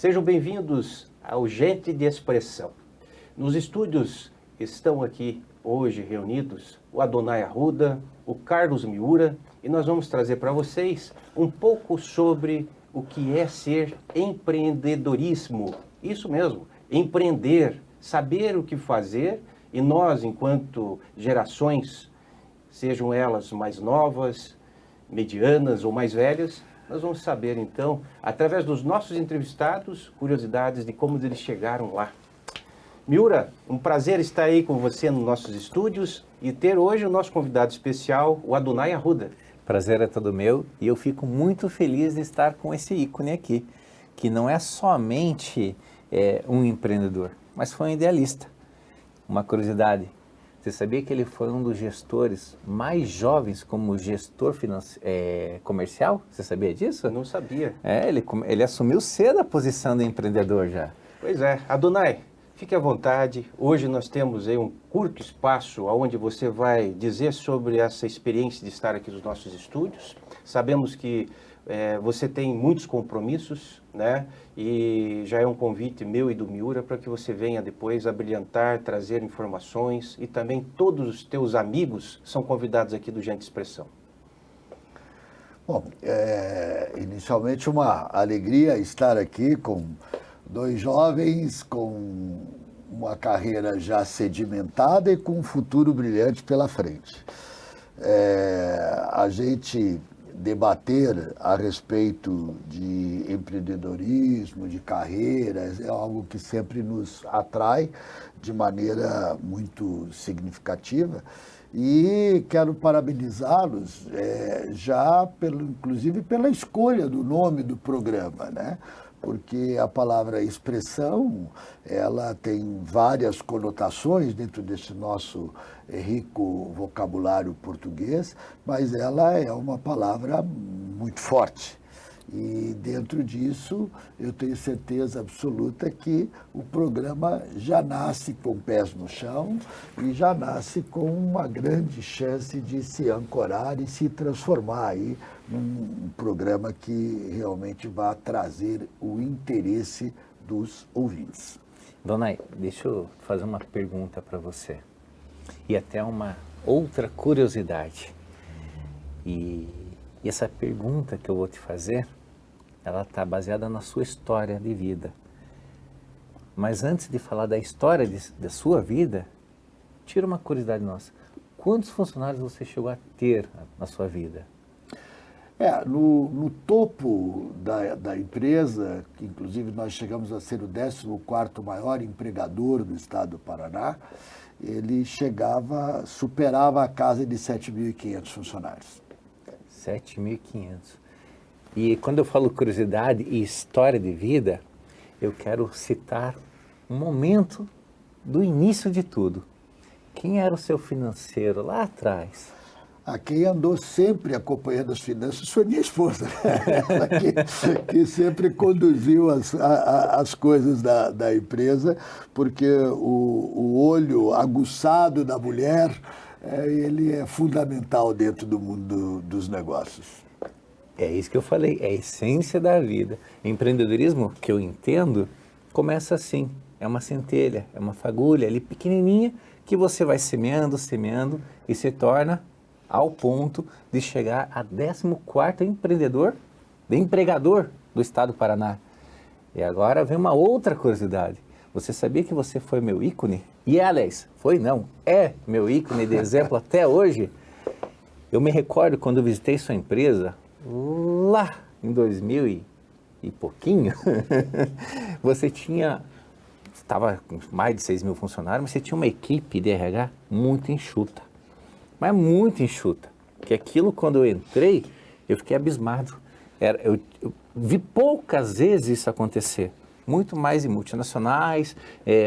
Sejam bem-vindos ao Gente de Expressão. Nos estúdios estão aqui hoje reunidos o Adonai Arruda, o Carlos Miura, e nós vamos trazer para vocês um pouco sobre o que é ser empreendedorismo. Isso mesmo, empreender, saber o que fazer, e nós, enquanto gerações, sejam elas mais novas, medianas ou mais velhas, nós vamos saber, então, através dos nossos entrevistados, curiosidades de como eles chegaram lá. Miura, um prazer estar aí com você nos nossos estúdios e ter hoje o nosso convidado especial, o Adonai Arruda. Prazer é todo meu e eu fico muito feliz de estar com esse ícone aqui, que não é somente um empreendedor, mas foi um idealista. Uma curiosidade, você sabia que ele foi um dos gestores mais jovens como gestor comercial? Você sabia disso? Eu não sabia. Ele assumiu cedo a posição de empreendedor já. Pois é. Adonai, fique à vontade. Hoje nós temos aí um curto espaço onde você vai dizer sobre essa experiência de estar aqui nos nossos estúdios. Sabemos que você tem muitos compromissos, né? E já é um convite meu e do Miura para que você venha depois abrilhantar, trazer informações, e também todos os teus amigos são convidados aqui do Gente Expressão. Bom, inicialmente uma alegria estar aqui com dois jovens com uma carreira já sedimentada e com um futuro brilhante pela frente. A gente debater a respeito de empreendedorismo, de carreiras, é algo que sempre nos atrai de maneira muito significativa. E quero parabenizá-los inclusive pela escolha do nome do programa, né? Porque a palavra expressão, ela tem várias conotações dentro desse nosso rico vocabulário português, mas ela é uma palavra muito forte. E dentro disso, eu tenho certeza absoluta que o programa já nasce com pés no chão e já nasce com uma grande chance de se ancorar e se transformar aí num programa que realmente vai trazer o interesse dos ouvintes. Donai, deixa eu fazer uma pergunta para você e até uma outra curiosidade. E essa pergunta que eu vou te fazer, ela está baseada na sua história de vida. Mas antes de falar da história da sua vida, tira uma curiosidade nossa. Quantos funcionários você chegou a ter na sua vida? No topo da empresa, que inclusive nós chegamos a ser o 14º maior empregador do estado do Paraná, ele superava a casa de 7.500 funcionários. 7.500. E quando eu falo curiosidade e história de vida, eu quero citar um momento do início de tudo. Quem era o seu financeiro lá atrás? Quem andou sempre acompanhando as finanças foi minha esposa, ela que sempre conduziu as coisas da empresa, porque o olho aguçado da mulher, ele é fundamental dentro do mundo dos negócios. É isso que eu falei, é a essência da vida. Empreendedorismo, que eu entendo, começa assim, é uma centelha, é uma fagulha ali pequenininha que você vai semeando e se torna ao ponto de chegar a 14º empregador do estado do Paraná. E agora vem uma outra curiosidade. Você sabia que você foi meu ícone? E aliás, é meu ícone de exemplo até hoje. Eu me recordo quando eu visitei sua empresa, lá em 2000 e pouquinho, você estava com mais de 6.000 funcionários, mas você tinha uma equipe de RH muito enxuta. Mas muito enxuta, que aquilo quando eu entrei, eu fiquei abismado. Eu vi poucas vezes isso acontecer, muito mais em multinacionais,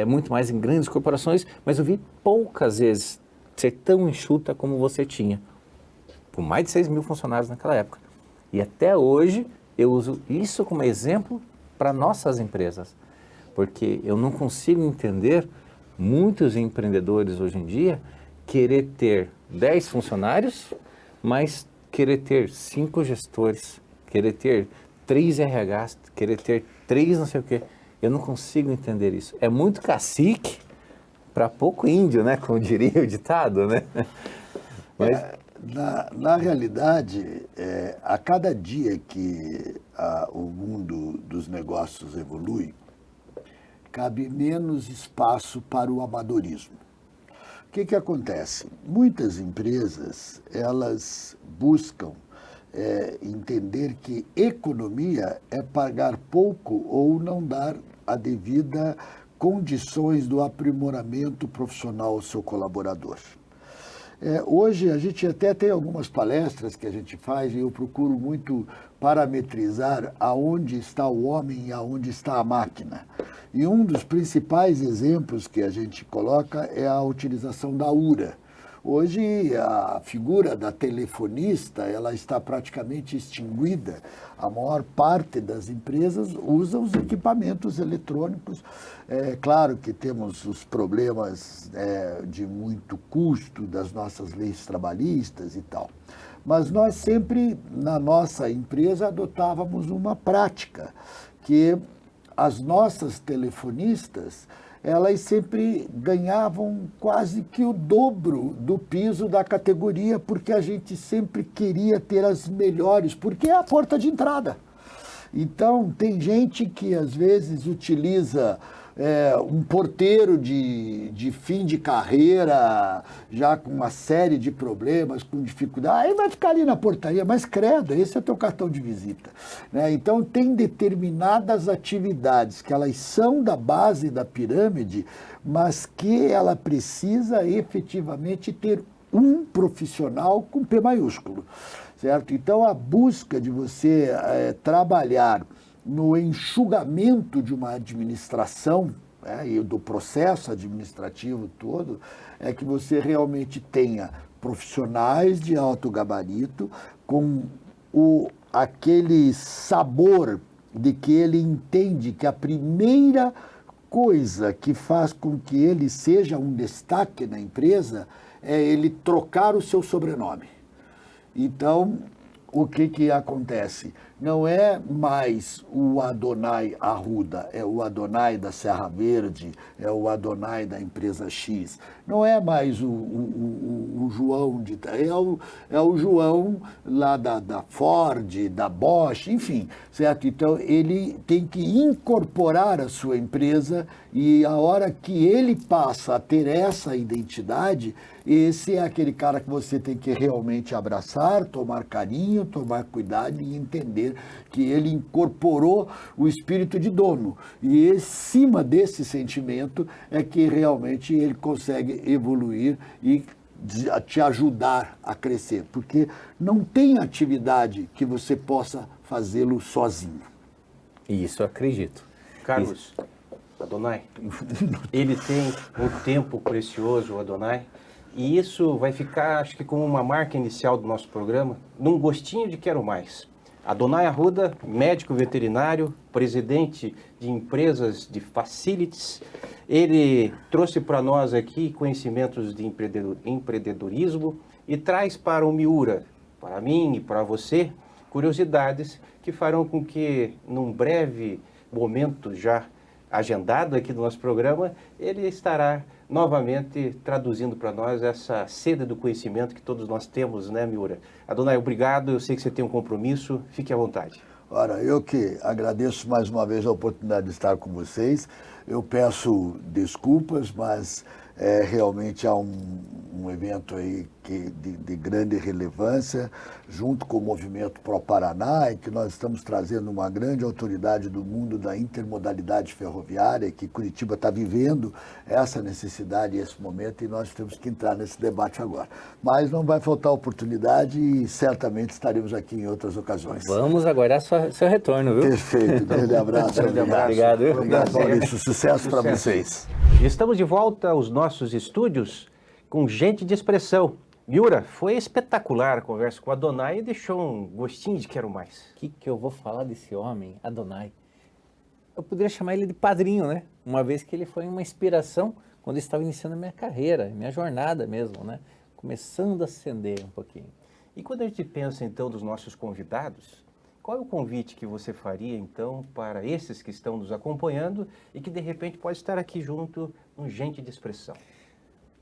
muito mais em grandes corporações, mas eu vi poucas vezes ser tão enxuta como você tinha, com mais de 6.000 funcionários naquela época. E até hoje eu uso isso como exemplo para nossas empresas, porque eu não consigo entender muitos empreendedores hoje em dia querer ter 10 funcionários, mas querer ter 5 gestores, querer ter 3 RHs, querer ter 3 não sei o quê. Eu não consigo entender isso. É muito cacique para pouco índio, né? Como diria o ditado, né? Mas... Na realidade, a cada dia que o mundo dos negócios evolui, cabe menos espaço para o amadorismo. O que acontece? Muitas empresas, elas buscam entender que economia é pagar pouco ou não dar a devida condições do aprimoramento profissional ao seu colaborador. Hoje a gente até tem algumas palestras que a gente faz e eu procuro muito parametrizar aonde está o homem e aonde está a máquina. E um dos principais exemplos que a gente coloca é a utilização da URA. Hoje a figura da telefonista ela está praticamente extinguida. A maior parte das empresas usa os equipamentos eletrônicos. É claro que temos os problemas de muito custo das nossas leis trabalhistas e tal. Mas nós sempre, na nossa empresa, adotávamos uma prática que as nossas telefonistas elas sempre ganhavam quase que o dobro do piso da categoria, porque a gente sempre queria ter as melhores, porque é a porta de entrada. Então, tem gente que às vezes utiliza um porteiro de fim de carreira, já com uma série de problemas, com dificuldade, aí vai ficar ali na portaria, mas credo, esse é o teu cartão de visita. Né? Então, tem determinadas atividades que elas são da base da pirâmide, mas que ela precisa efetivamente ter um profissional com P maiúsculo, certo? Então, a busca de você trabalhar no enxugamento de uma administração, e do processo administrativo todo, é que você realmente tenha profissionais de alto gabarito com aquele sabor de que ele entende que a primeira coisa que faz com que ele seja um destaque na empresa é ele trocar o seu sobrenome. Então, o que acontece? Não é mais o Adonai Arruda, é o Adonai da Serra Verde, é o Adonai da empresa X. Não é mais o João, é o João lá da Ford, da Bosch, enfim, certo? Então, ele tem que incorporar a sua empresa e a hora que ele passa a ter essa identidade, esse é aquele cara que você tem que realmente abraçar, tomar carinho, tomar cuidado e entender que ele incorporou o espírito de dono. E em cima desse sentimento é que realmente ele consegue evoluir e te ajudar a crescer. Porque não tem atividade que você possa fazê-lo sozinho. Isso eu acredito. Carlos, Adonai, ele tem um tempo precioso, o Adonai, e isso vai ficar, acho que como uma marca inicial do nosso programa, num gostinho de quero mais. Adonai Arruda, médico veterinário, presidente de empresas de facilities, ele trouxe para nós aqui conhecimentos de empreendedorismo e traz para o Miura, para mim e para você, curiosidades que farão com que, num breve momento já agendado aqui do nosso programa, ele estará novamente traduzindo para nós essa sede do conhecimento que todos nós temos, né, Miura? Adonai, obrigado, eu sei que você tem um compromisso, fique à vontade. Ora, eu que agradeço mais uma vez a oportunidade de estar com vocês. Eu peço desculpas, mas realmente há um evento aí de grande relevância, junto com o Movimento Pro Paraná, em que nós estamos trazendo uma grande autoridade do mundo da intermodalidade ferroviária, que Curitiba está vivendo essa necessidade e esse momento, e nós temos que entrar nesse debate agora. Mas não vai faltar oportunidade e certamente estaremos aqui em outras ocasiões. Vamos aguardar seu retorno, viu? Perfeito. Grande abraço. Obrigado. Obrigado, Maurício. Sucesso para vocês. Estamos de volta aos nossos estúdios com gente de expressão. Miura, foi espetacular a conversa com o Adonai e deixou um gostinho de quero mais. O que eu vou falar desse homem, Adonai? Eu poderia chamar ele de padrinho, né? Uma vez que ele foi uma inspiração quando eu estava iniciando a minha carreira, minha jornada mesmo, né? Começando a ascender um pouquinho. E quando a gente pensa, então, dos nossos convidados, Qual é o convite que você faria, então, para esses que estão nos acompanhando e que, de repente, pode estar aqui junto no Gente de Expressão?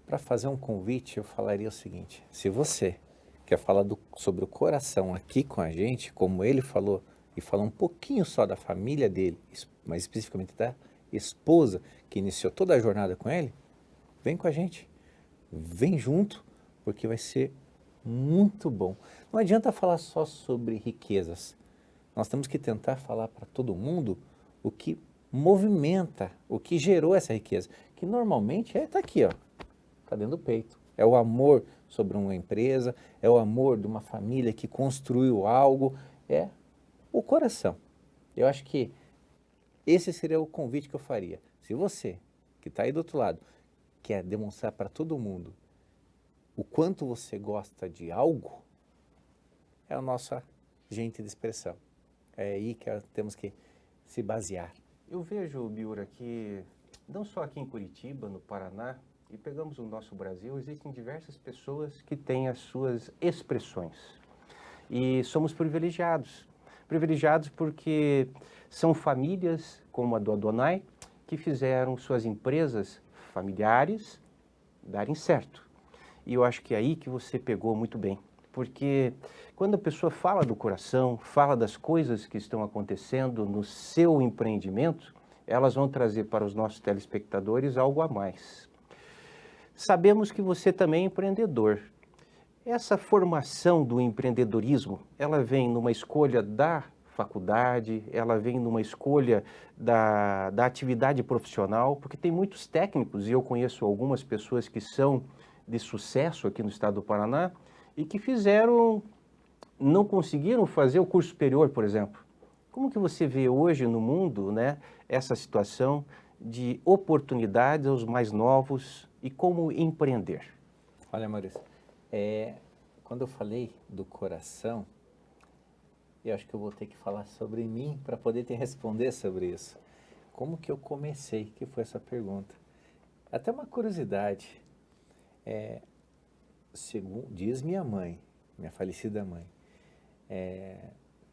Para fazer um convite, eu falaria o seguinte: se você quer falar sobre o coração aqui com a gente, como ele falou, e falar um pouquinho só da família dele, mas especificamente da esposa que iniciou toda a jornada com ele, vem com a gente, vem junto, porque vai ser muito bom. Não adianta falar só sobre riquezas. Nós temos que tentar falar para todo mundo o que movimenta, o que gerou essa riqueza, que normalmente está aqui, ó, está dentro do peito. É o amor sobre uma empresa, é o amor de uma família que construiu algo, é o coração. Eu acho que esse seria o convite que eu faria. Se você, que está aí do outro lado, quer demonstrar para todo mundo o quanto você gosta de algo, é a nossa gente de expressão. É aí que temos que se basear. Eu vejo, Biura, que não só aqui em Curitiba, no Paraná, e pegamos o nosso Brasil, existem diversas pessoas que têm as suas expressões. E somos privilegiados. Privilegiados porque são famílias, como a do Adonai, que fizeram suas empresas familiares darem certo. E eu acho que é aí que você pegou muito bem. Porque quando a pessoa fala do coração, fala das coisas que estão acontecendo no seu empreendimento, elas vão trazer para os nossos telespectadores algo a mais. Sabemos que você também é empreendedor. Essa formação do empreendedorismo, ela vem numa escolha da faculdade, ela vem numa escolha da atividade profissional, porque tem muitos técnicos, e eu conheço algumas pessoas que são de sucesso aqui no estado do Paraná, e que não conseguiram fazer o curso superior, por exemplo. Como que você vê hoje no mundo, né, essa situação de oportunidades aos mais novos e como empreender? Olha, Maurício, quando eu falei do coração, eu acho que eu vou ter que falar sobre mim para poder te responder sobre isso. Como que eu comecei? Que foi essa pergunta. Até uma curiosidade. Segundo diz minha mãe, minha falecida mãe,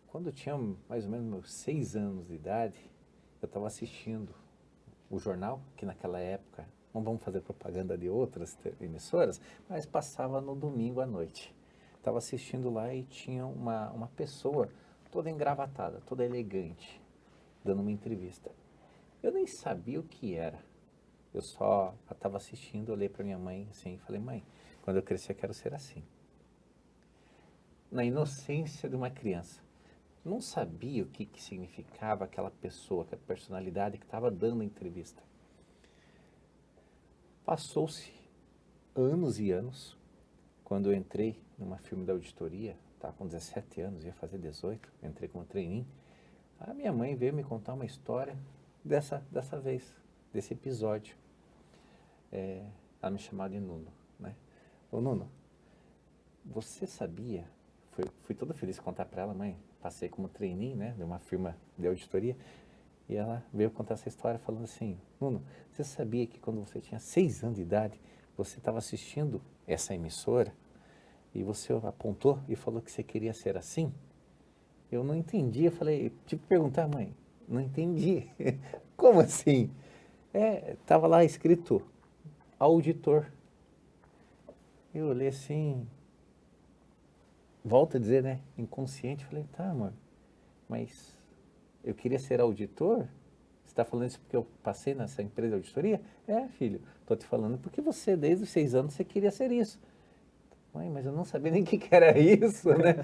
quando eu tinha mais ou menos meus 6 anos de idade, eu estava assistindo o jornal, que naquela época, não vamos fazer propaganda de outras emissoras, mas passava no domingo à noite. Estava assistindo lá e tinha uma pessoa toda engravatada, toda elegante, dando uma entrevista. Eu nem sabia o que era. Eu só estava assistindo, olhei para minha mãe assim e falei: mãe, quando eu crescer eu quero ser assim. Na inocência de uma criança. Não sabia o que significava aquela pessoa, aquela personalidade que estava dando a entrevista. Passou-se anos e anos, quando eu entrei numa firma da auditoria, estava com 17 anos, ia fazer 18, entrei como trainee, a minha mãe veio me contar uma história dessa vez, desse episódio. Ela me chamava de Nuno, né? Ô Nuno, você sabia, fui todo feliz contar para ela: mãe, passei como trainee, né, de uma firma de auditoria, e ela veio contar essa história falando assim: Nuno, você sabia que quando você tinha 6 anos de idade, você estava assistindo essa emissora e você apontou e falou que você queria ser assim? Eu não entendi, eu falei, tive que perguntar: mãe, não entendi. Como assim? Estava lá escrito auditor. Eu olhei assim, volto a dizer, né, inconsciente, falei: tá, amor, mas eu queria ser auditor? Você está falando isso porque eu passei nessa empresa de auditoria? Filho, estou te falando porque você, desde os 6 anos, você queria ser isso. Mãe, mas eu não sabia nem o que era isso, né?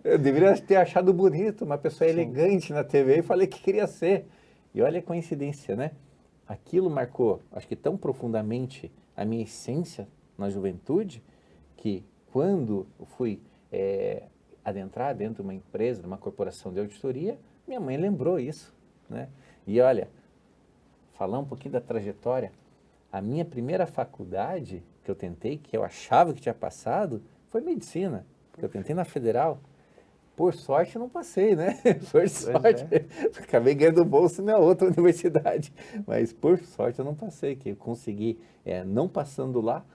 Eu deveria ter achado bonito, uma pessoa elegante na TV, e falei que queria ser. E olha a coincidência, né? Aquilo marcou, acho que tão profundamente, a minha essência na juventude, que quando eu fui adentrar dentro de uma empresa, de uma corporação de auditoria, minha mãe lembrou isso, né? E olha, falar um pouquinho da trajetória, a minha primeira faculdade que eu tentei, que eu achava que tinha passado, foi medicina, porque eu tentei na Federal. Por sorte, não passei, né? Por sorte. Acabei ganhando o bolso na outra universidade. Mas, por sorte, eu não passei, que eu consegui, não passando lá,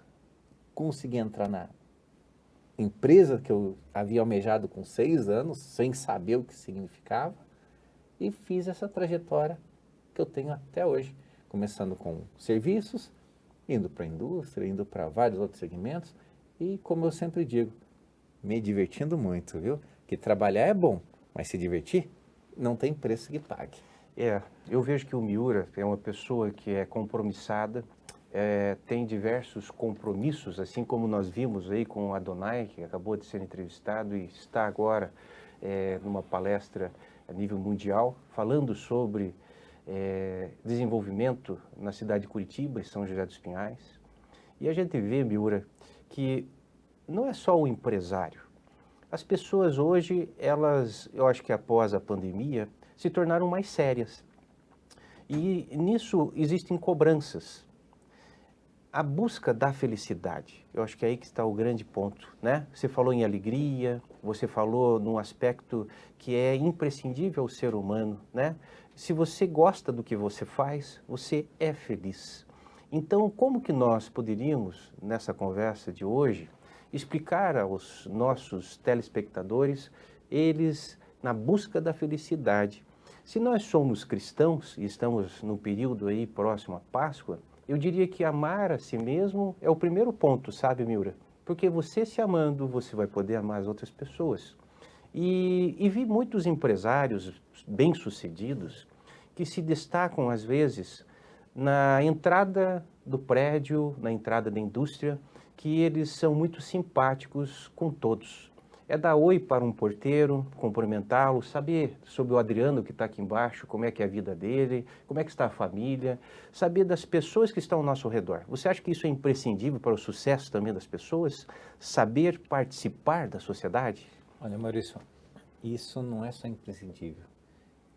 consegui entrar empresa que eu havia almejado com 6 anos, sem saber o que significava, e fiz essa trajetória que eu tenho até hoje, começando com serviços, indo para a indústria, indo para vários outros segmentos, e como eu sempre digo, me divertindo muito, viu? Que trabalhar é bom, mas se divertir, não tem preço que pague. Eu vejo que o Miura é uma pessoa que é compromissada, tem diversos compromissos, assim como nós vimos aí com o Adonai, que acabou de ser entrevistado e está agora numa palestra a nível mundial, falando sobre desenvolvimento na cidade de Curitiba e São José dos Pinhais. E a gente vê, Miura, que não é só o empresário. As pessoas hoje, eu acho que após a pandemia, se tornaram mais sérias. E nisso existem cobranças. A busca da felicidade, eu acho que é aí que está o grande ponto, né? Você falou em alegria, você falou num aspecto que é imprescindível ao ser humano, né? Se você gosta do que você faz, você é feliz. Então, como que nós poderíamos, nessa conversa de hoje, explicar aos nossos telespectadores, eles na busca da felicidade? Se nós somos cristãos e estamos num período aí próximo à Páscoa, eu diria que amar a si mesmo é o primeiro ponto, sabe, Miura? Porque você se amando, você vai poder amar as outras pessoas. E vi muitos empresários bem-sucedidos que se destacam, às vezes, na entrada do prédio, na entrada da indústria, que eles são muito simpáticos com todos. É dar oi para um porteiro, cumprimentá-lo, saber sobre o Adriano que está aqui embaixo, como é que é a vida dele, como é que está a família, saber das pessoas que estão ao nosso redor. Você acha que isso é imprescindível para o sucesso também das pessoas? Saber participar da sociedade? Olha, Maurício, isso não é só imprescindível,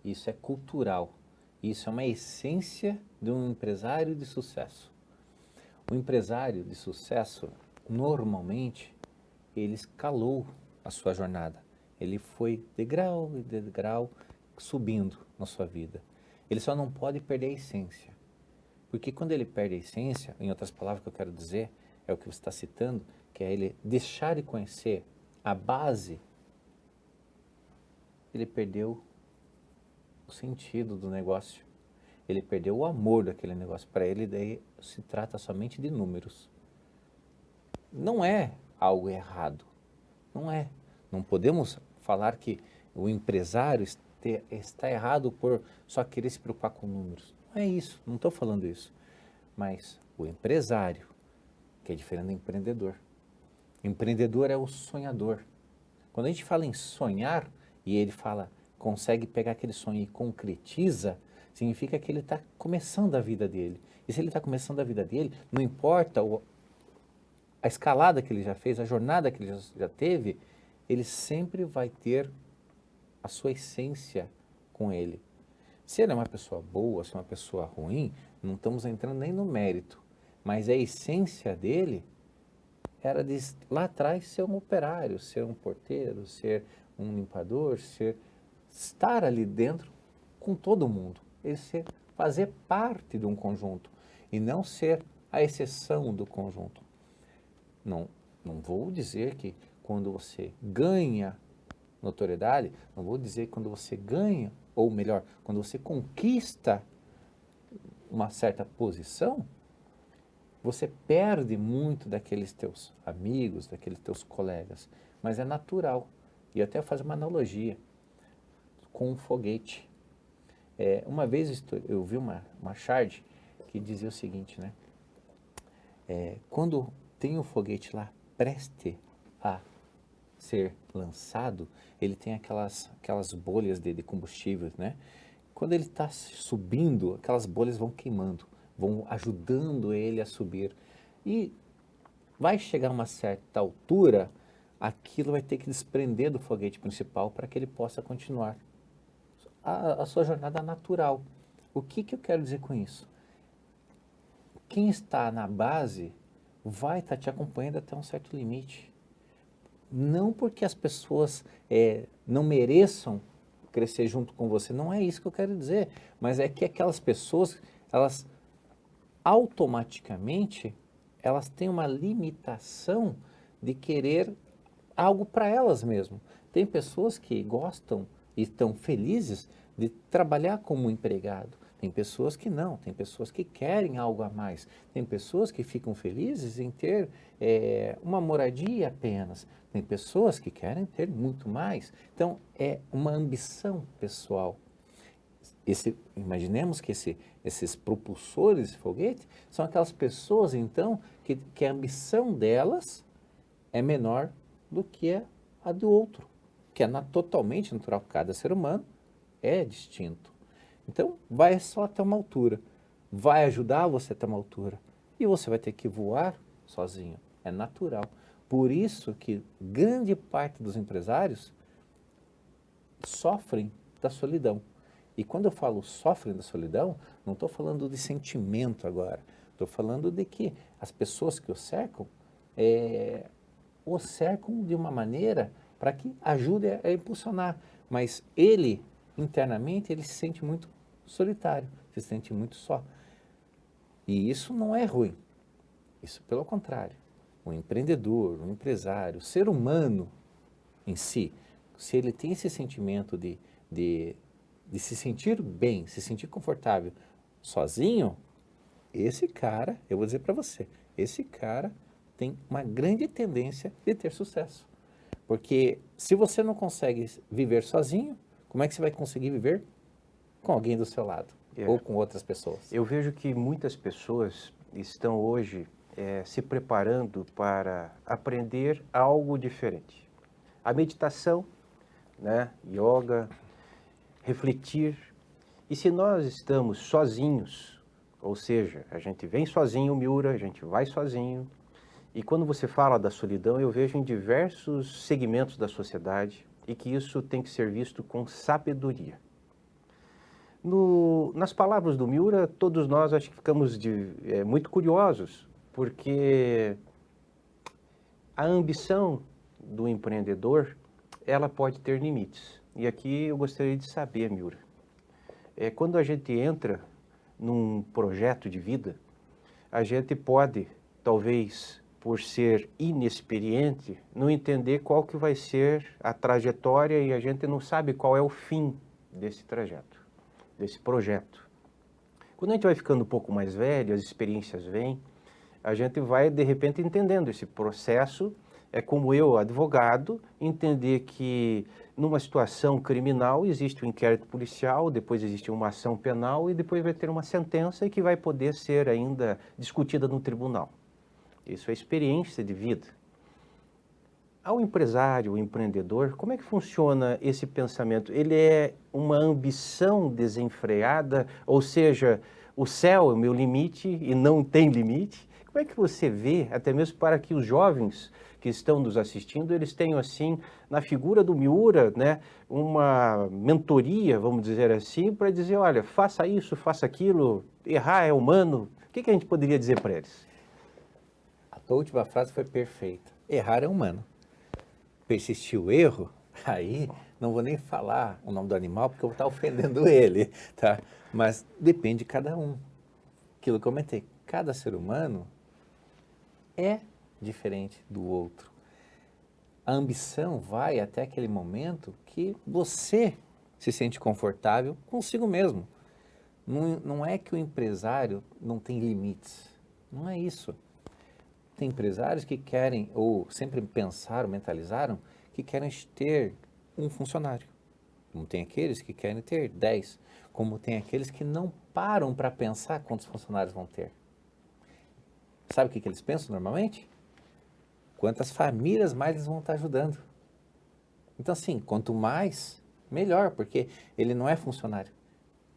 isso é cultural, isso é uma essência de um empresário de sucesso. O empresário de sucesso, normalmente, ele escalou a sua jornada. Ele foi degrau e degrau subindo na sua vida. Ele só não pode perder a essência. Porque quando ele perde a essência, em outras palavras que eu quero dizer, é o que você está citando, que é ele deixar de conhecer a base, ele perdeu o sentido do negócio. Ele perdeu o amor daquele negócio. Para ele, daí se trata somente de números. Não é algo errado. Não é. Não podemos falar que o empresário está errado por só querer se preocupar com números. Não é isso, não estou falando isso. Mas o empresário, que é diferente do empreendedor. Empreendedor é o sonhador. Quando a gente fala em sonhar, e ele consegue pegar aquele sonho e concretiza, significa que ele está começando a vida dele. E se ele está começando a vida dele, não importa a escalada que ele já fez, a jornada que ele já teve, ele sempre vai ter a sua essência com ele. Se ele é uma pessoa boa, se é uma pessoa ruim, não estamos entrando nem no mérito, mas a essência dele era de lá atrás ser um operário, ser um porteiro, ser um limpador, estar ali dentro com todo mundo, fazer parte de um conjunto e não ser a exceção do conjunto. Não vou dizer que quando você ganha notoriedade, não vou dizer que quando você ganha, ou melhor, quando você conquista uma certa posição, você perde muito daqueles teus amigos, daqueles teus colegas, mas é natural. E até fazer uma analogia com um foguete. Uma vez eu vi uma charge que dizia o seguinte, né? Quando tem um foguete lá preste a ser lançado, ele tem aquelas bolhas de combustível, né? Quando ele está subindo, aquelas bolhas vão queimando, vão ajudando ele a subir. E vai chegar a uma certa altura, aquilo vai ter que desprender do foguete principal para que ele possa continuar a sua jornada natural. O que eu quero dizer com isso? Quem está na base vai estar te acompanhando até um certo limite. Não porque as pessoas não mereçam crescer junto com você, não é isso que eu quero dizer, mas é que aquelas pessoas, elas automaticamente, elas têm uma limitação de querer algo para elas mesmo. Tem pessoas que gostam e estão felizes de trabalhar como empregado. Tem pessoas que não, tem pessoas que querem algo a mais. Tem pessoas que ficam felizes em ter uma moradia apenas. Tem pessoas que querem ter muito mais. Então, é uma ambição pessoal. Imaginemos que esses propulsores de foguete são aquelas pessoas, então, que a ambição delas é menor do que a do outro, que é totalmente natural. Cada ser humano é distinto. Então, vai só até uma altura, vai ajudar você até uma altura, e você vai ter que voar sozinho, é natural. Por isso que grande parte dos empresários sofrem da solidão. E quando eu falo sofrem da solidão, não estou falando de sentimento agora, estou falando de que as pessoas que o cercam de uma maneira para que ajude a impulsionar, mas ele, internamente, ele se sente muito solitário, se sente muito só. E isso não é ruim, isso pelo contrário. O empreendedor, o empresário, o ser humano em si, se ele tem esse sentimento de se sentir bem, se sentir confortável sozinho, esse cara, eu vou dizer para você, esse cara tem uma grande tendência de ter sucesso. Porque se você não consegue viver sozinho, como é que você vai conseguir viver com alguém do seu lado? Ou com outras pessoas? Eu vejo que muitas pessoas estão hoje se preparando para aprender algo diferente. A meditação, né, yoga, refletir. E se nós estamos sozinhos, ou seja, a gente vem sozinho, Miura, a gente vai sozinho. E quando você fala da solidão, eu vejo em diversos segmentos da sociedade e que isso tem que ser visto com sabedoria. Nas palavras do Miura, todos nós acho que ficamos muito curiosos, porque a ambição do empreendedor, ela pode ter limites. E aqui eu gostaria de saber, Miura, quando a gente entra num projeto de vida, a gente pode, talvez por ser inexperiente, não entender qual que vai ser a trajetória e a gente não sabe qual é o fim desse trajeto, desse projeto. Quando a gente vai ficando um pouco mais velho, as experiências vêm, a gente vai de repente entendendo esse processo. É como eu, advogado, entender que numa situação criminal existe um inquérito policial, depois existe uma ação penal e depois vai ter uma sentença que vai poder ser ainda discutida no tribunal. Isso é experiência de vida. Ao empresário, ao empreendedor, como é que funciona esse pensamento? Ele é uma ambição desenfreada, ou seja, o céu é o meu limite e não tem limite? Como é que você vê, até mesmo para que os jovens que estão nos assistindo, eles tenham assim, na figura do Miura, né, uma mentoria, vamos dizer assim, para dizer, olha, faça isso, faça aquilo, errar é humano. O que a gente poderia dizer para eles? A tua última frase foi perfeita. Errar é humano. Persistir o erro, aí não vou nem falar o nome do animal porque eu vou estar ofendendo ele, tá? Mas depende de cada um. Aquilo que eu comentei, cada ser humano é diferente do outro. A ambição vai até aquele momento que você se sente confortável consigo mesmo. Não é que o empresário não tem limites, não é isso. Tem empresários que querem, ou sempre pensaram, mentalizaram, que querem ter um funcionário. Como tem aqueles que querem ter 10, como tem aqueles que não param para pensar quantos funcionários vão ter. Sabe o que eles pensam normalmente? Quantas famílias mais eles vão estar ajudando. Então, assim, quanto mais, melhor, porque ele não é funcionário.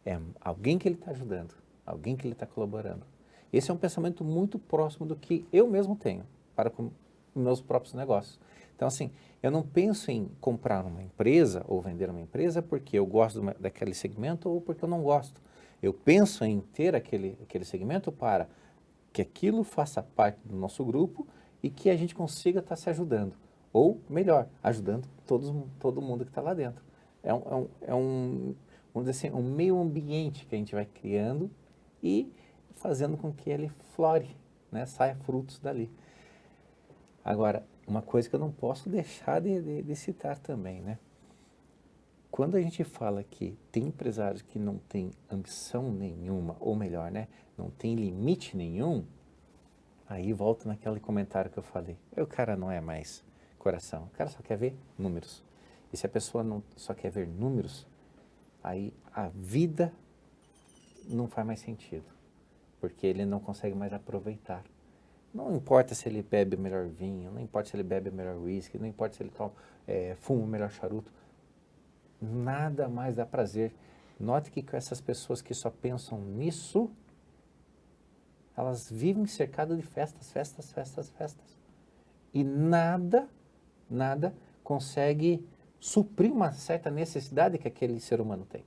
É alguém que ele está ajudando, alguém que ele está colaborando. Esse é um pensamento muito próximo do que eu mesmo tenho para com meus próprios negócios. Então, assim, eu não penso em comprar uma empresa ou vender uma empresa porque eu gosto daquele segmento ou porque eu não gosto. Eu penso em ter aquele segmento para que aquilo faça parte do nosso grupo e que a gente consiga estar se ajudando. Ou, melhor, ajudando todo mundo que está lá dentro. Vamos dizer assim, um meio ambiente que a gente vai criando e fazendo com que ele flore, né, saia frutos dali. Agora, uma coisa que eu não posso deixar de citar também, né? Quando a gente fala que tem empresários que não têm ambição nenhuma, ou melhor, né, não tem limite nenhum, aí volta naquele comentário que eu falei. O cara não é mais coração, o cara só quer ver números. E se a pessoa não só quer ver números, aí a vida não faz mais sentido, porque ele não consegue mais aproveitar. Não importa se ele bebe o melhor vinho, não importa se ele bebe o melhor whisky, não importa se ele fuma o melhor charuto, nada mais dá prazer. Note que com essas pessoas que só pensam nisso, elas vivem cercadas de festas, festas, festas, festas. E nada consegue suprir uma certa necessidade que aquele ser humano tem.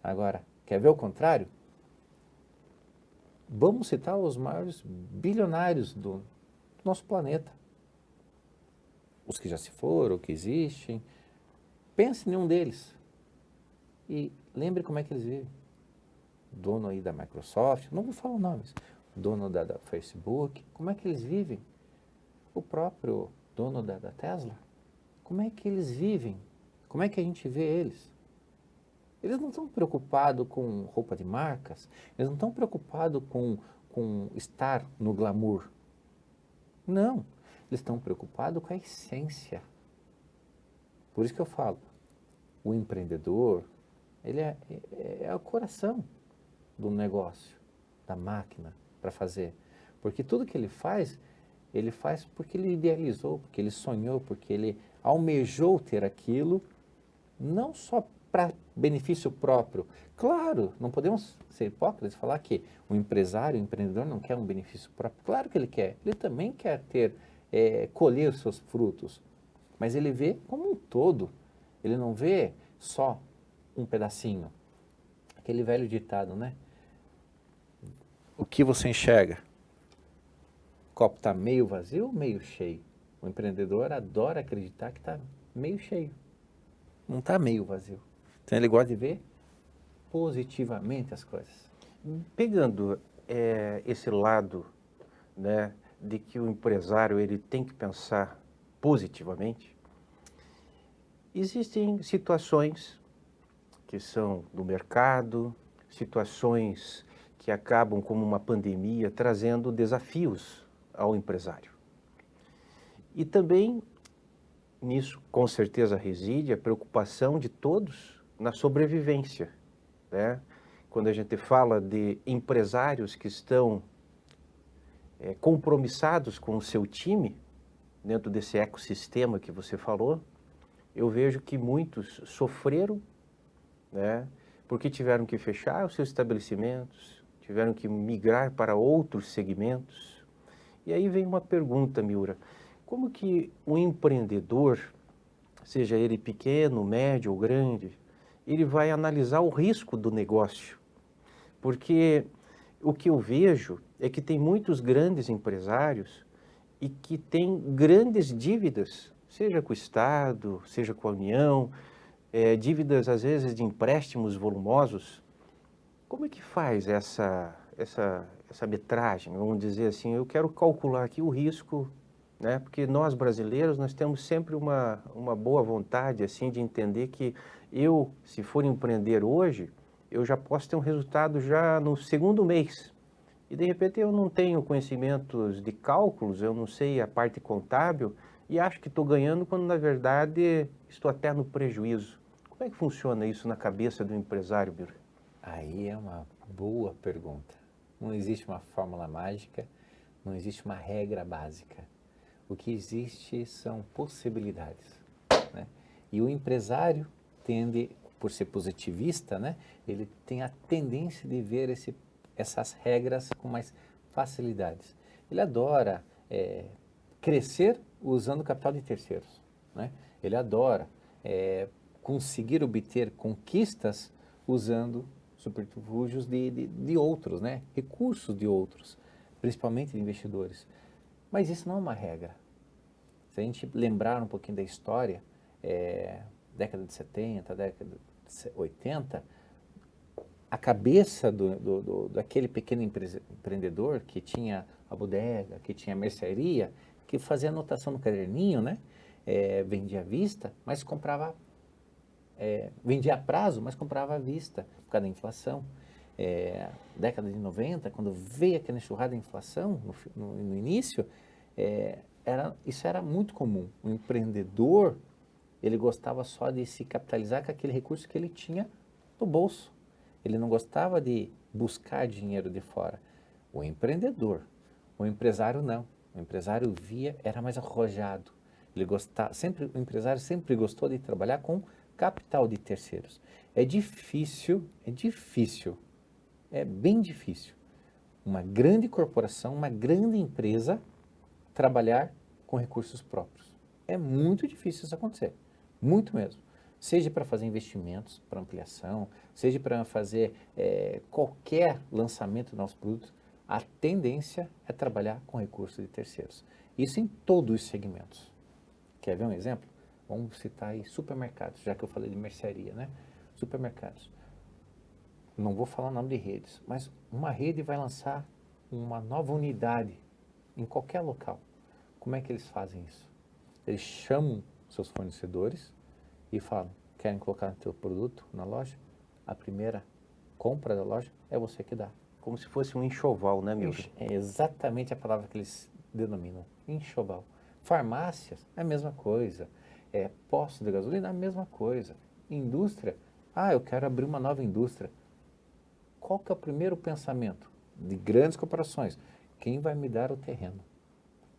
Agora, quer ver o contrário? Vamos citar os maiores bilionários do nosso planeta. Os que já se foram, que existem. Pense em um deles. E lembre como é que eles vivem. Dono aí da Microsoft, não vou falar nomes. Dono da Facebook, como é que eles vivem? O próprio dono da Tesla, como é que eles vivem? Como é que a gente vê eles? Eles não estão preocupados com roupa de marcas, eles não estão preocupados com estar no glamour. Não, eles estão preocupados com a essência. Por isso que eu falo, o empreendedor, ele é o coração do negócio, da máquina para fazer. Porque tudo que ele faz porque ele idealizou, porque ele sonhou, porque ele almejou ter aquilo, não só para benefício próprio. Claro, não podemos ser hipócritas e falar que o empresário, o empreendedor não quer um benefício próprio. Claro que ele quer. Ele também quer colher os seus frutos. Mas ele vê como um todo. Ele não vê só um pedacinho. Aquele velho ditado, né? O que você enxerga? O copo está meio vazio ou meio cheio? O empreendedor adora acreditar que está meio cheio. Não está meio vazio. Então ele gosta de ver positivamente as coisas. Pegando esse lado, né, de que o empresário ele tem que pensar positivamente, existem situações que são do mercado, situações que acabam como uma pandemia trazendo desafios ao empresário. E também nisso com certeza reside a preocupação de todos na sobrevivência, né? Quando a gente fala de empresários que estão compromissados com o seu time, dentro desse ecossistema que você falou, eu vejo que muitos sofreram, né? Porque tiveram que fechar os seus estabelecimentos, tiveram que migrar para outros segmentos. E aí vem uma pergunta, Miura, como que um empreendedor, seja ele pequeno, médio ou grande, ele vai analisar o risco do negócio? Porque o que eu vejo é que tem muitos grandes empresários e que têm grandes dívidas, seja com o Estado, seja com a União, dívidas às vezes de empréstimos volumosos. Como é que faz essa metragem? Vamos dizer assim, eu quero calcular aqui o risco, né? Porque nós brasileiros, nós temos sempre uma boa vontade assim de entender que eu, se for empreender hoje, eu já posso ter um resultado já no segundo mês. E de repente eu não tenho conhecimentos de cálculos, eu não sei a parte contábil e acho que estou ganhando quando na verdade estou até no prejuízo. Como é que funciona isso na cabeça do empresário, Biro? Aí é uma boa pergunta. Não existe uma fórmula mágica, não existe uma regra básica. O que existe são possibilidades, né? E o empresário tende, por ser positivista, né, ele tem a tendência de ver essas regras com mais facilidades. Ele adora crescer usando o capital de terceiros, né? Ele adora conseguir obter conquistas usando subterfúgios de outros, né? Recursos de outros, principalmente de investidores. Mas isso não é uma regra. Se a gente lembrar um pouquinho da história, década de 70, década de 80, a cabeça daquele pequeno empreendedor que tinha a bodega, que tinha a mercearia, que fazia anotação no caderninho, né? Vendia à vista, mas comprava, vendia a prazo, mas comprava à vista, por causa da inflação. Década de 90, quando veio aquela enxurrada de inflação, no início, isso era muito comum. O empreendedor, ele gostava só de se capitalizar com aquele recurso que ele tinha no bolso. Ele não gostava de buscar dinheiro de fora. O empreendedor, o empresário não. O empresário era mais arrojado. O empresário sempre gostou de trabalhar com capital de terceiros. É bem difícil uma grande corporação, uma grande empresa trabalhar com recursos próprios. É muito difícil isso acontecer, muito mesmo. Seja para fazer investimentos, para ampliação, seja para fazer qualquer lançamento do nosso produto, a tendência é trabalhar com recursos de terceiros. Isso em todos os segmentos. Quer ver um exemplo? Vamos citar aí supermercados, já que eu falei de mercearia, né? Supermercados. Não vou falar o nome de redes, mas uma rede vai lançar uma nova unidade em qualquer local. Como é que eles fazem isso? Eles chamam seus fornecedores e falam, querem colocar teu produto na loja? A primeira compra da loja é você que dá. Como se fosse um enxoval, né, Milton? É exatamente a palavra que eles denominam, enxoval. Farmácias, é a mesma coisa. Postos de gasolina, é a mesma coisa. Indústria, eu quero abrir uma nova indústria. Qual que é o primeiro pensamento de grandes corporações? Quem vai me dar o terreno?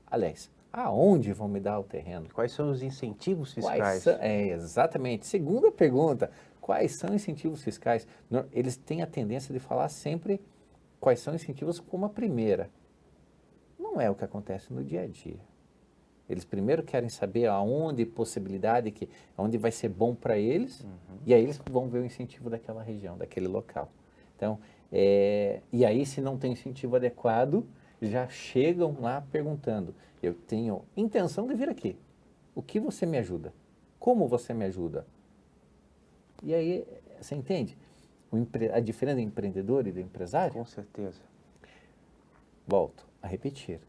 Aliás, aonde vão me dar o terreno? Quais são os incentivos fiscais? Exatamente. Segunda pergunta, quais são incentivos fiscais? Eles têm a tendência de falar sempre quais são incentivos como a primeira. Não é o que acontece no dia a dia. Eles primeiro querem saber aonde onde vai ser bom para eles, e aí eles vão ver o incentivo daquela região, daquele local. Então, e aí se não tem incentivo adequado, já chegam lá perguntando, eu tenho intenção de vir aqui, o que você me ajuda? Como você me ajuda? E aí, você entende a diferença do empreendedor e do empresário? Com certeza. Volto a repetir,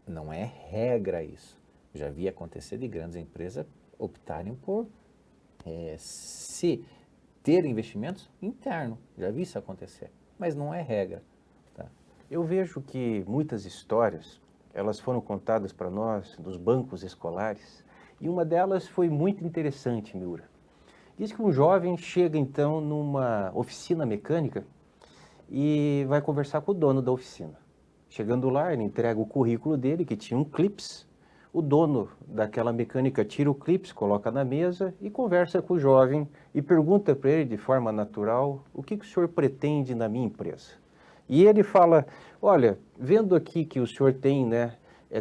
não é regra isso. Já vi acontecer de grandes empresas optarem por se ter investimentos internos. Já vi isso acontecer, mas não é regra. Tá? Eu vejo que muitas histórias, elas foram contadas para nós dos bancos escolares, e uma delas foi muito interessante, Miura. Diz que um jovem chega então numa oficina mecânica e vai conversar com o dono da oficina. Chegando lá, ele entrega o currículo dele, que tinha um clips. O dono daquela mecânica tira o clips, coloca na mesa e conversa com o jovem e pergunta para ele de forma natural, o que o senhor pretende na minha empresa? E ele fala, olha, vendo aqui que o senhor tem, né,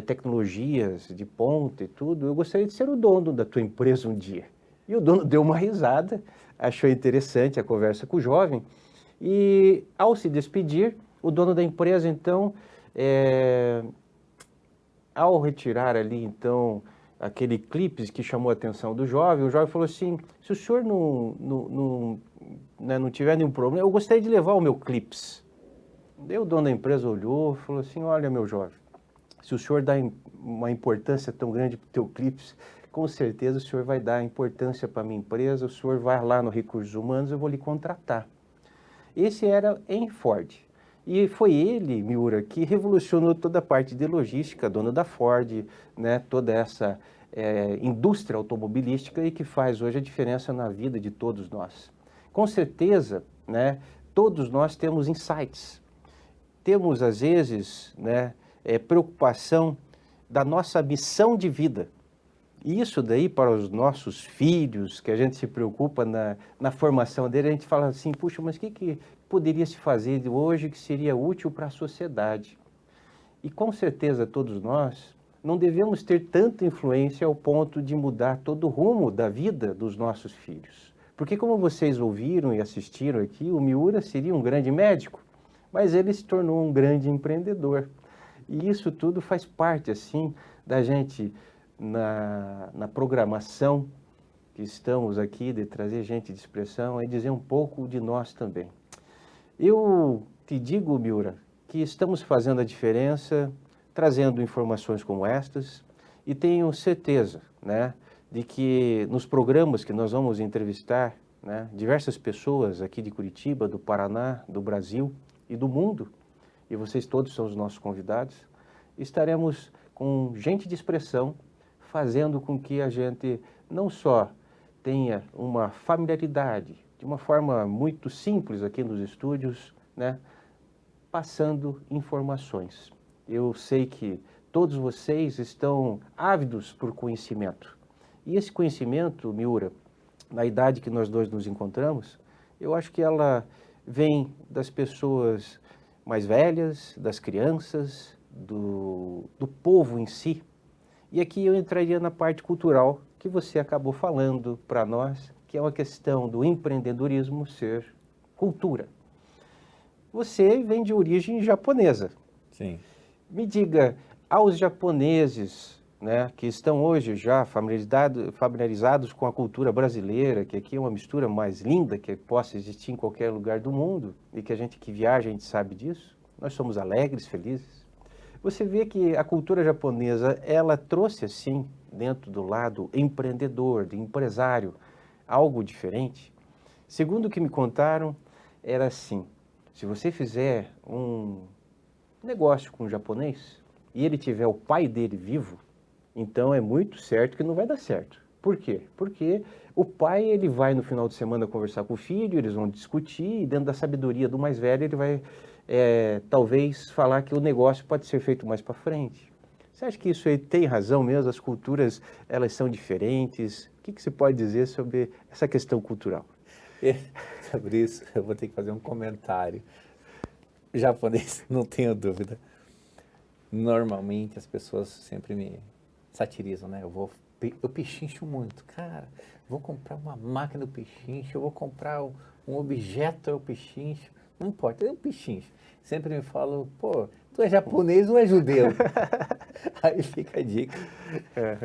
tecnologias de ponta e tudo, eu gostaria de ser o dono da tua empresa um dia. E o dono deu uma risada, achou interessante a conversa com o jovem e, ao se despedir, o dono da empresa, então, ao retirar ali, então, aquele clipe que chamou a atenção do jovem, o jovem falou assim, se o senhor não tiver nenhum problema, eu gostaria de levar o meu clips. Daí o dono da empresa olhou e falou assim, olha, meu jovem, se o senhor dá uma importância tão grande para o teu clips, com certeza o senhor vai dar importância para a minha empresa, o senhor vai lá no Recursos Humanos, eu vou lhe contratar. Esse era em Ford. E foi ele, Miura, que revolucionou toda a parte de logística, dono da Ford, né, toda essa indústria automobilística e que faz hoje a diferença na vida de todos nós. Com certeza, né, todos nós temos insights. Temos, às vezes, né, preocupação da nossa missão de vida. E isso daí para os nossos filhos, que a gente se preocupa na formação dele, a gente fala assim, puxa, mas o que poderia se fazer hoje que seria útil para a sociedade? E com certeza todos nós não devemos ter tanta influência ao ponto de mudar todo o rumo da vida dos nossos filhos. Porque como vocês ouviram e assistiram aqui, o Miura seria um grande médico, mas ele se tornou um grande empreendedor. E isso tudo faz parte, assim, da gente, na programação que estamos aqui, de trazer gente de expressão, e dizer um pouco de nós também. Eu te digo, Miura, que estamos fazendo a diferença trazendo informações como estas, e tenho certeza, né, de que nos programas que nós vamos entrevistar, né, diversas pessoas aqui de Curitiba, do Paraná, do Brasil e do mundo, e vocês todos são os nossos convidados, estaremos com gente de expressão, fazendo com que a gente não só tenha uma familiaridade, de uma forma muito simples aqui nos estúdios, né, passando informações. Eu sei que todos vocês estão ávidos por conhecimento. E esse conhecimento, Miura, na idade que nós dois nos encontramos, eu acho que ela vem das pessoas mais velhas, das crianças, do povo em si. E aqui eu entraria na parte cultural que você acabou falando para nós, que é uma questão do empreendedorismo ser cultura. Você vem de origem japonesa. Sim. Me diga, aos japoneses, né, que estão hoje já familiarizados com a cultura brasileira, que aqui é uma mistura mais linda que possa existir em qualquer lugar do mundo, e que a gente que viaja, a gente sabe disso, nós somos alegres, felizes. Você vê que a cultura japonesa, ela trouxe assim, dentro do lado empreendedor, de empresário, algo diferente. Segundo o que me contaram, era assim, se você fizer um negócio com um japonês, e ele tiver o pai dele vivo, então é muito certo que não vai dar certo. Por quê? Porque o pai, ele vai no final de semana conversar com o filho, eles vão discutir, e dentro da sabedoria do mais velho, ele vai talvez falar que o negócio pode ser feito mais para frente. Você acha que isso aí tem razão mesmo? As culturas, elas são diferentes? O que você pode dizer sobre essa questão cultural? Sobre isso, eu vou ter que fazer um comentário. O japonês, não tenho dúvida. Normalmente as pessoas sempre me satirizam, né? Eu pechincho muito. Cara, vou comprar uma máquina do pechincho, eu vou comprar um objeto, eu pechincho. Não importa, eu pechincho. Sempre me falam, pô, tu é japonês ou é judeu? Aí fica a dica.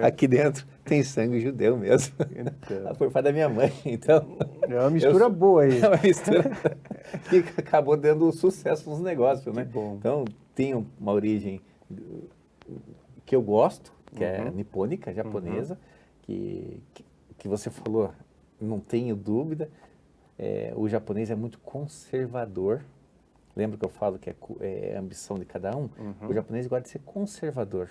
Aqui dentro tem sangue judeu mesmo. Então. Por parte da minha mãe, então... É uma mistura boa aí. É uma mistura que acabou dando sucesso nos negócios, né? Bom. Então, tem uma origem que eu gosto, que é nipônica, japonesa, que você falou, não tenho dúvida. O japonês é muito conservador. Lembra que eu falo que é ambição de cada um? O japonês gosta de ser conservador.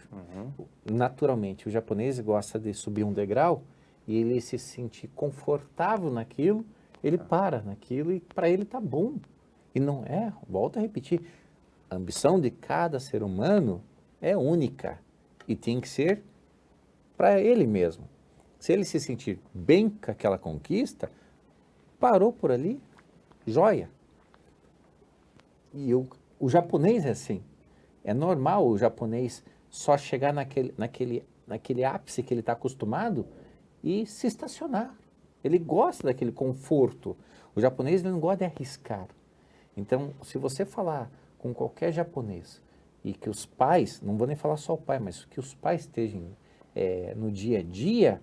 Naturalmente, o japonês gosta de subir um degrau e ele se sentir confortável naquilo, ele para naquilo e para ele tá bom. E não é, volto a repetir, a ambição de cada ser humano é única e tem que ser para ele mesmo. Se ele se sentir bem com aquela conquista, parou por ali, joia. E o japonês é assim. É normal o japonês só chegar naquele ápice que ele está acostumado e se estacionar. Ele gosta daquele conforto. O japonês não gosta de arriscar. Então, se você falar com qualquer japonês e que os pais, não vou nem falar só o pai, mas que os pais estejam no dia a dia,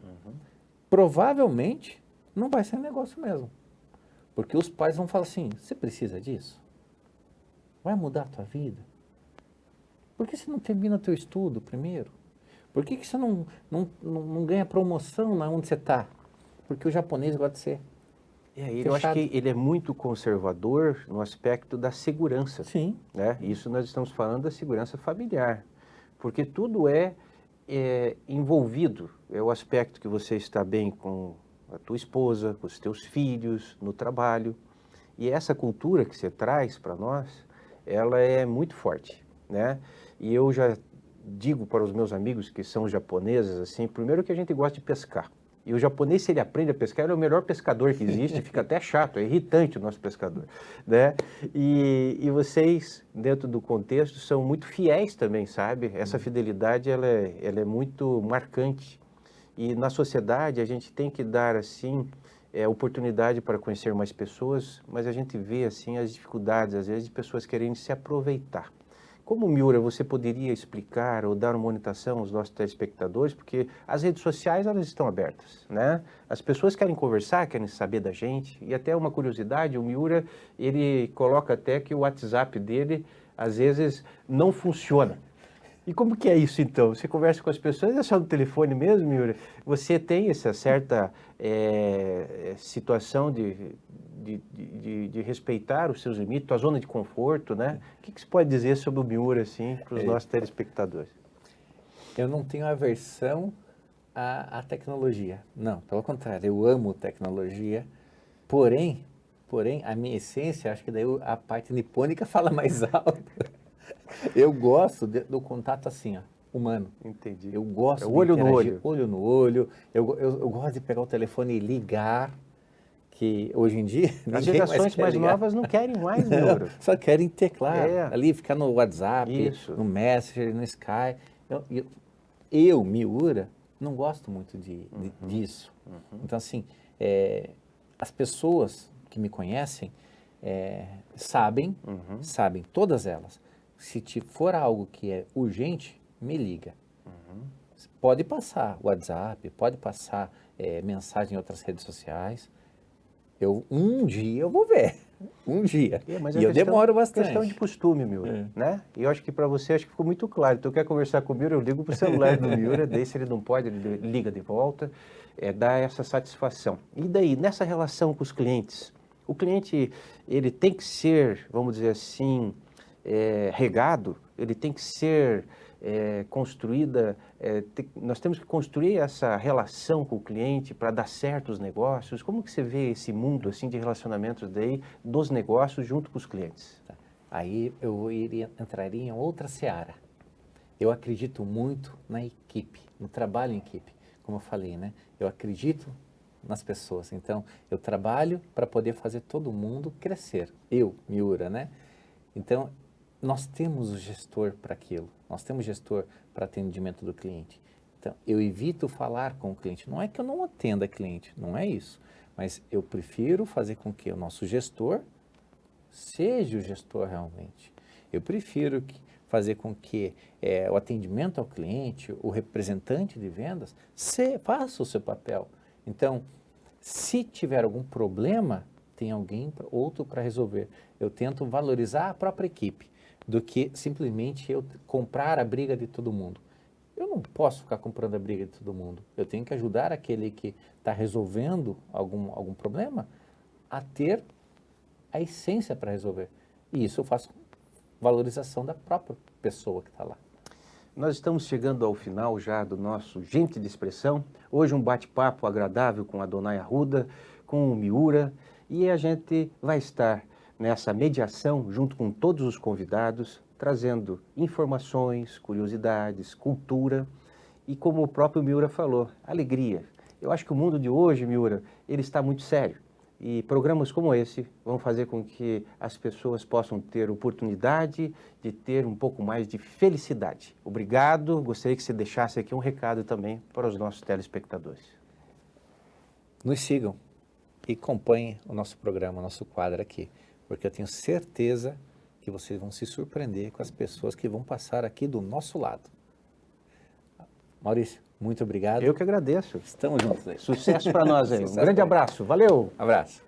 provavelmente não vai ser negócio mesmo. Porque os pais vão falar assim, você precisa disso? Vai mudar a tua vida? Por que você não termina o teu estudo primeiro? Por que você não ganha promoção na onde você está? Porque o japonês gosta de ser eu acho que ele é muito conservador no aspecto da segurança. Sim. Né? Isso nós estamos falando da segurança familiar. Porque tudo é envolvido. É o aspecto que você está bem com a tua esposa, com os teus filhos, no trabalho. E essa cultura que você traz para nós, ela é muito forte, né? E eu já digo para os meus amigos que são japoneses, assim, primeiro que a gente gosta de pescar. E o japonês, se ele aprende a pescar, ele é o melhor pescador que existe, fica até chato, é irritante o nosso pescador, né? E vocês, dentro do contexto, são muito fiéis também, sabe? Essa fidelidade, ela é muito marcante. E na sociedade, a gente tem que dar, assim, oportunidade para conhecer mais pessoas, mas a gente vê, assim, as dificuldades, às vezes, de pessoas querendo se aproveitar. Como, Miura, você poderia explicar ou dar uma orientação aos nossos telespectadores? Porque as redes sociais, elas estão abertas, né? As pessoas querem conversar, querem saber da gente. E até uma curiosidade, o Miura, ele coloca até que o WhatsApp dele, às vezes, não funciona. E como que é isso, então? Você conversa com as pessoas, é só no telefone mesmo, Miura? Você tem essa certa situação de respeitar os seus limites, a zona de conforto, né? O que você pode dizer sobre o Miura, assim, para os nossos telespectadores? Eu não tenho aversão à tecnologia. Não, pelo contrário, eu amo tecnologia. Porém, a minha essência, acho que daí a parte nipônica fala mais alto. Eu gosto do contato assim, ó, humano. Entendi. Eu gosto de olho no interagir, olho. olho no olho. Eu gosto de pegar o telefone e ligar, que hoje em dia As ninguém gerações quer mais ligar. novas não querem mais, Miura. Só querem teclar, É. ali ficar no WhatsApp, Isso. no Messenger, no Sky. Eu, Miura, não gosto muito disso. Então, assim, as pessoas que me conhecem sabem, todas elas. Se for algo que é urgente, me liga. Pode passar WhatsApp, pode passar mensagem em outras redes sociais. Um dia eu vou ver. Um dia. Mas E eu demoro bastante. questão de costume, Miura, né? E eu acho que para você, acho que ficou muito claro. Então, quer conversar com o Miura, eu ligo para o celular do Miura, daí se ele não pode, ele liga de volta, dá essa satisfação. E daí, nessa relação com os clientes, o cliente, ele tem que ser, vamos dizer assim, regado, ele tem que ser construída, nós temos que construir essa relação com o cliente para dar certo os negócios. Como que você vê esse mundo assim de relacionamentos daí dos negócios junto com os clientes? Tá. Aí eu entraria em outra seara. Eu acredito muito na equipe, no trabalho em equipe, como eu falei, né? Eu acredito nas pessoas, então eu trabalho para poder fazer todo mundo crescer. Eu, Miura, né? Então, nós temos o gestor para aquilo, nós temos gestor para atendimento do cliente. Então, eu evito falar com o cliente. Não é que eu não atenda cliente, não é isso. Mas eu prefiro fazer com que o nosso gestor seja o gestor realmente. Eu prefiro fazer com que o atendimento ao cliente, o representante de vendas, faça o seu papel. Então, se tiver algum problema, tem outro para resolver. Eu tento valorizar a própria equipe, do que simplesmente eu comprar a briga de todo mundo. Eu não posso ficar comprando a briga de todo mundo. Eu tenho que ajudar aquele que está resolvendo algum problema a ter a essência para resolver. E isso eu faço valorização da própria pessoa que está lá. Nós estamos chegando ao final já do nosso Gente de Expressão. Hoje um bate-papo agradável com a Adonai Arruda, com o Miura, e a gente vai estar nessa mediação, junto com todos os convidados, trazendo informações, curiosidades, cultura e, como o próprio Miura falou, alegria. Eu acho que o mundo de hoje, Miura, ele está muito sério. E programas como esse vão fazer com que as pessoas possam ter oportunidade de ter um pouco mais de felicidade. Obrigado. Gostaria que você deixasse aqui um recado também para os nossos telespectadores. Nos sigam e acompanhem o nosso programa, o nosso quadro aqui, porque eu tenho certeza que vocês vão se surpreender com as pessoas que vão passar aqui do nosso lado. Maurício, muito obrigado. Eu que agradeço. Estamos juntos aí. Sucesso para nós aí. Um Sucesso grande pra abraço. Valeu! Abraço.